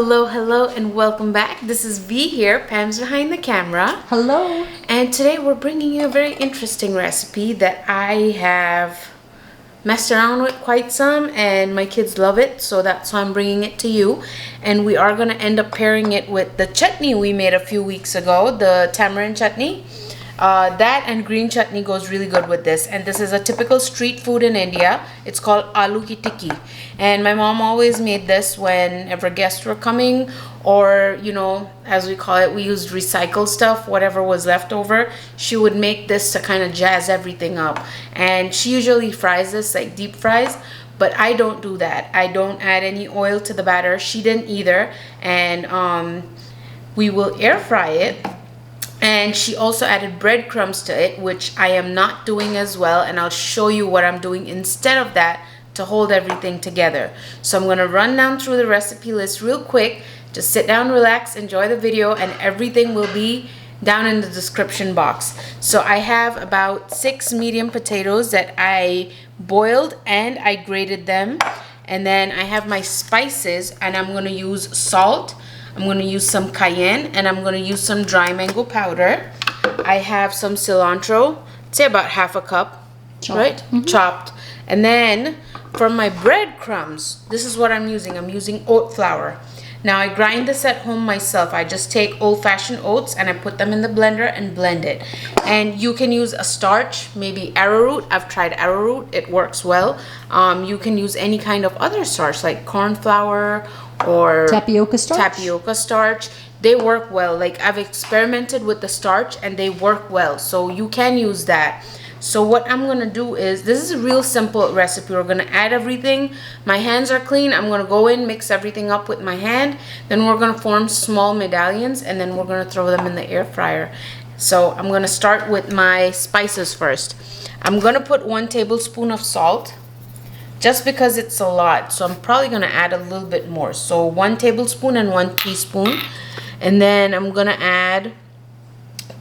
Hello, and welcome back. This is V here, Pam's behind the camera. Hello. And today we're bringing you a very interesting recipe that I have messed around with quite some, and my kids love it, so that's why I'm bringing it to you. And we are going to end up pairing it with the chutney we made a few weeks ago, the tamarind chutney. That and green chutney goes really good with this, and this is a typical street food in India. It's called Aloo ki Tikki, and my mom always made this whenever guests were coming, or as we call it, we used recycled stuff, whatever was left over. She would make this to kind of jazz everything up, and she usually fries this like deep fries, but I don't do that. I don't add any oil to the batter. She didn't either, and we will air fry it. And she also added breadcrumbs to it, which I am not doing as well, and I'll show you what I'm doing instead of that to hold everything together. So I'm going to run down through the recipe list real quick. Just sit down, relax, enjoy the video, and everything will be down in the description box. So I have about 6 medium potatoes that I boiled and I grated them, and then I have my spices, and I'm going to use salt, I'm going to use some cayenne, and I'm going to use some dry mango powder. I have some cilantro, say about half a cup, chopped. Right? Mm-hmm. Chopped. And then for my breadcrumbs, this is what I'm using. I'm using oat flour. Now I grind this at home myself. I just take old-fashioned oats and I put them in the blender and blend it. And you can use a starch, maybe arrowroot. I've tried arrowroot. It works well. You can use any kind of other starch like corn flour or tapioca starch. They work well. Like, I've experimented with the starch and they work well, so you can use that. So what I'm gonna do is, this is a real simple recipe. We're gonna add everything. My hands are clean. I'm gonna go in, mix everything up with my hand, then we're gonna form small medallions, and then we're gonna throw them in the air fryer. So I'm gonna start with my spices first. I'm gonna put 1 tablespoon of salt, just because it's a lot, so I'm probably gonna add a little bit more. So 1 tablespoon and 1 teaspoon. And then I'm gonna add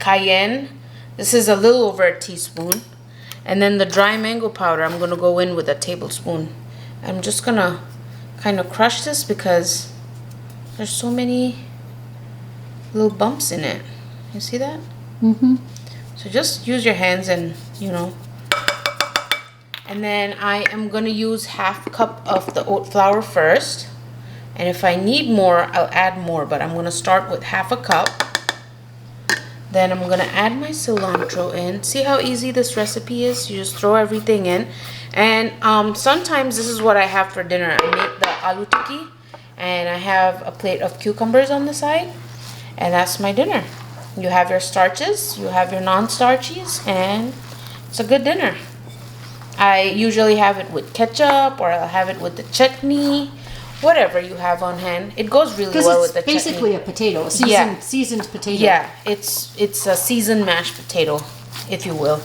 cayenne. This is a little over a teaspoon. And then the dry mango powder, I'm gonna go in with a tablespoon. I'm just gonna kind of crush this because there's so many little bumps in it. You see that? Mm-hmm. So just use your hands and And then I am going to use half cup of the oat flour first. And if I need more, I'll add more. But I'm going to start with half a cup. Then I'm going to add my cilantro in. See how easy this recipe is? You just throw everything in. And sometimes this is what I have for dinner. I make the aloo tikki. And I have a plate of cucumbers on the side. And that's my dinner. You have your starches. You have your non-starchies. And it's a good dinner. I usually have it with ketchup, or I'll have it with the chutney, whatever you have on hand. It goes really well with the chutney. It's basically a potato, a seasoned potato. Yeah, it's a seasoned mashed potato, if you will.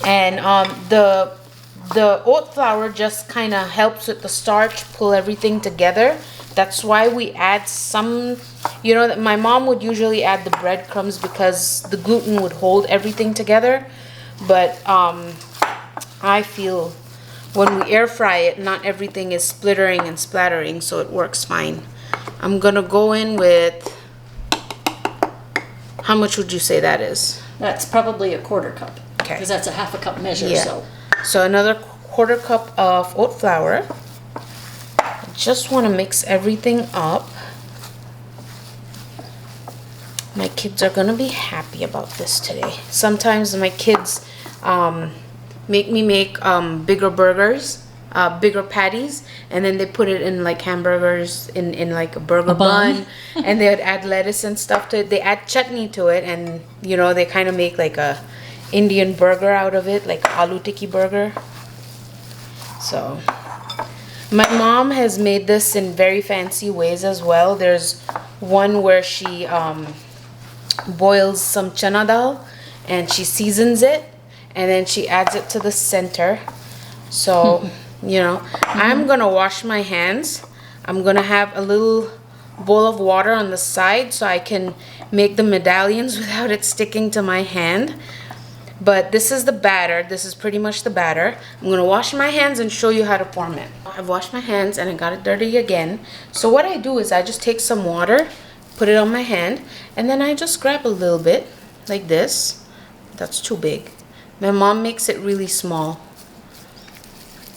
And the oat flour just kind of helps with the starch, pull everything together. That's why we add some, my mom would usually add the breadcrumbs because the gluten would hold everything together. But I feel when we air fry it, not everything is splittering and splattering, so it works fine. I'm gonna go in with, how much would you say that is? That's probably a 1/4 cup. Okay. Because that's a half a cup measure. Yeah. So another 1/4 cup of oat flour. I just want to mix everything up. My kids are gonna be happy about this today. Sometimes my kids make me make bigger burgers, bigger patties, and then they put it in like hamburgers in like a burger bun, and they would add lettuce and stuff to it. They add chutney to it, and they kind of make like a Indian burger out of it, like aloo tikki burger. So my mom has made this in very fancy ways as well. There's one where she boils some chana dal and she seasons it, and then she adds it to the center. So, I'm gonna wash my hands. I'm gonna have a little bowl of water on the side so I can make the medallions without it sticking to my hand. But this is the batter. This is pretty much the batter. I'm gonna wash my hands and show you how to form it. I've washed my hands and I got it dirty again. So what I do is I just take some water, put it on my hand, and then I just grab a little bit like this. That's too big. My mom makes it really small.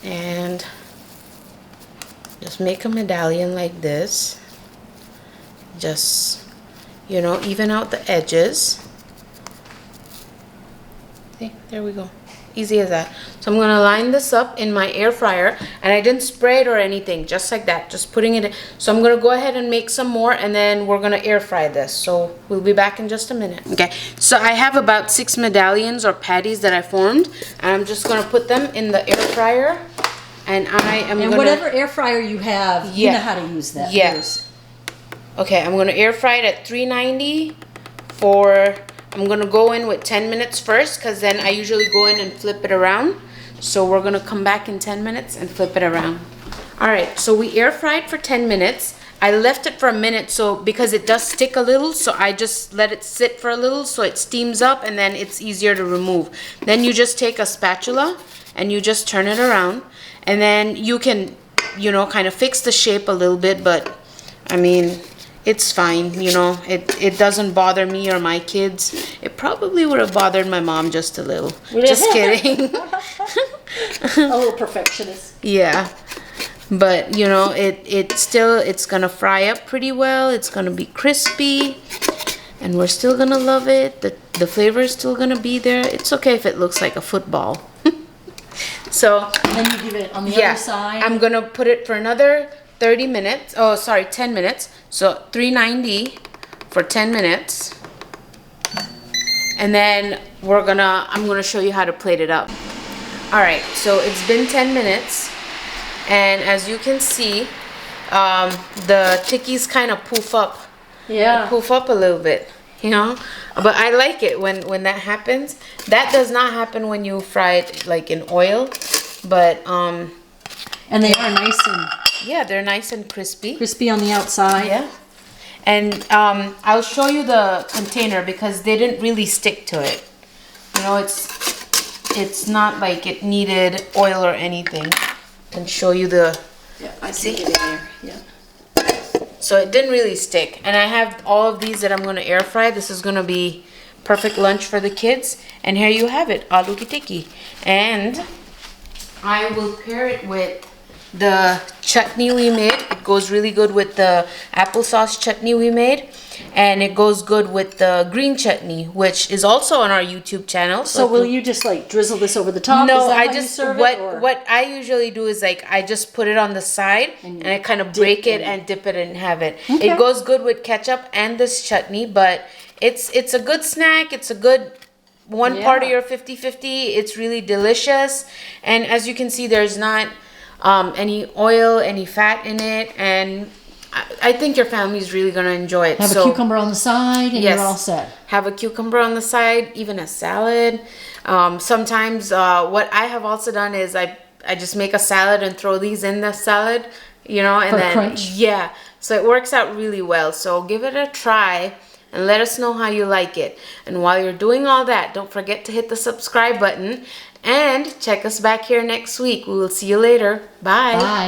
And just make a medallion like this. Just, you know, even out the edges. See, there we go. Easy as that. So I'm gonna line this up in my air fryer, and I didn't spray it or anything, just like that, just putting it in. So I'm gonna go ahead and make some more, and then we're gonna air fry this. So we'll be back in just a minute. Okay, so I have about 6 medallions or patties that I formed, and I'm just gonna put them in the air fryer, and And whatever air fryer you have, you know how to use that. Yes. Okay, I'm gonna air fry it at 390 for, I'm gonna go in with 10 minutes first, because then I usually go in and flip it around. So we're gonna come back in 10 minutes and flip it around. All right, so we air fried for 10 minutes. I left it for a minute so because it does stick a little, so I just let it sit for a little so it steams up, and then it's easier to remove. Then you just take a spatula and you just turn it around, and then you can, you know, kind of fix the shape a little bit, but I mean, it's fine, you know, it doesn't bother me or my kids. It probably would have bothered my mom just a little. Just kidding. A little perfectionist. Yeah. But, you know, it's gonna fry up pretty well. It's gonna be crispy, and we're still gonna love it. The flavor is still gonna be there. It's okay if it looks like a football. So then you give it on the other side. I'm gonna put it for another 30 minutes. Oh, sorry, 10 minutes. So 390 for 10 minutes. And then I'm gonna show you how to plate it up. All right, so it's been 10 minutes. And as you can see, the Tikki's kind of poof up. Yeah. They poof up a little bit, you know? But I like it when that happens. That does not happen when you fry it like in oil. But, and they are nice and... yeah, they're nice and crispy. Crispy on the outside. Yeah. And I'll show you the container because they didn't really stick to it. You know, it's not like it needed oil or anything. And show you the... Yeah, I see it in there. Yeah. So it didn't really stick. And I have all of these that I'm going to air fry. This is going to be perfect lunch for the kids. And here you have it, aloo ki tikki. And I will pair it with the chutney we made. It goes really good with the applesauce chutney we made, and it goes good with the green chutney, which is also on our YouTube channel. So will you just like drizzle this over the top? No, I just what I usually do is like I just put it on the side and I kind of break it and dip it and have it. Okay. It goes good with ketchup and this chutney, but it's a good snack. It's a good one part of your 50-50. It's really delicious, and as you can see, there's not any oil, any fat in it, and I think your family's really gonna enjoy it. Have a cucumber on the side, and you're all set. Have a cucumber on the side, even a salad. Sometimes what I have also done is I just make a salad and throw these in the salad, you know, and then crunch. Yeah, so it works out really well. So give it a try and let us know how you like it. And while you're doing all that, don't forget to hit the subscribe button and check us back here next week. We will see you later. Bye. Bye.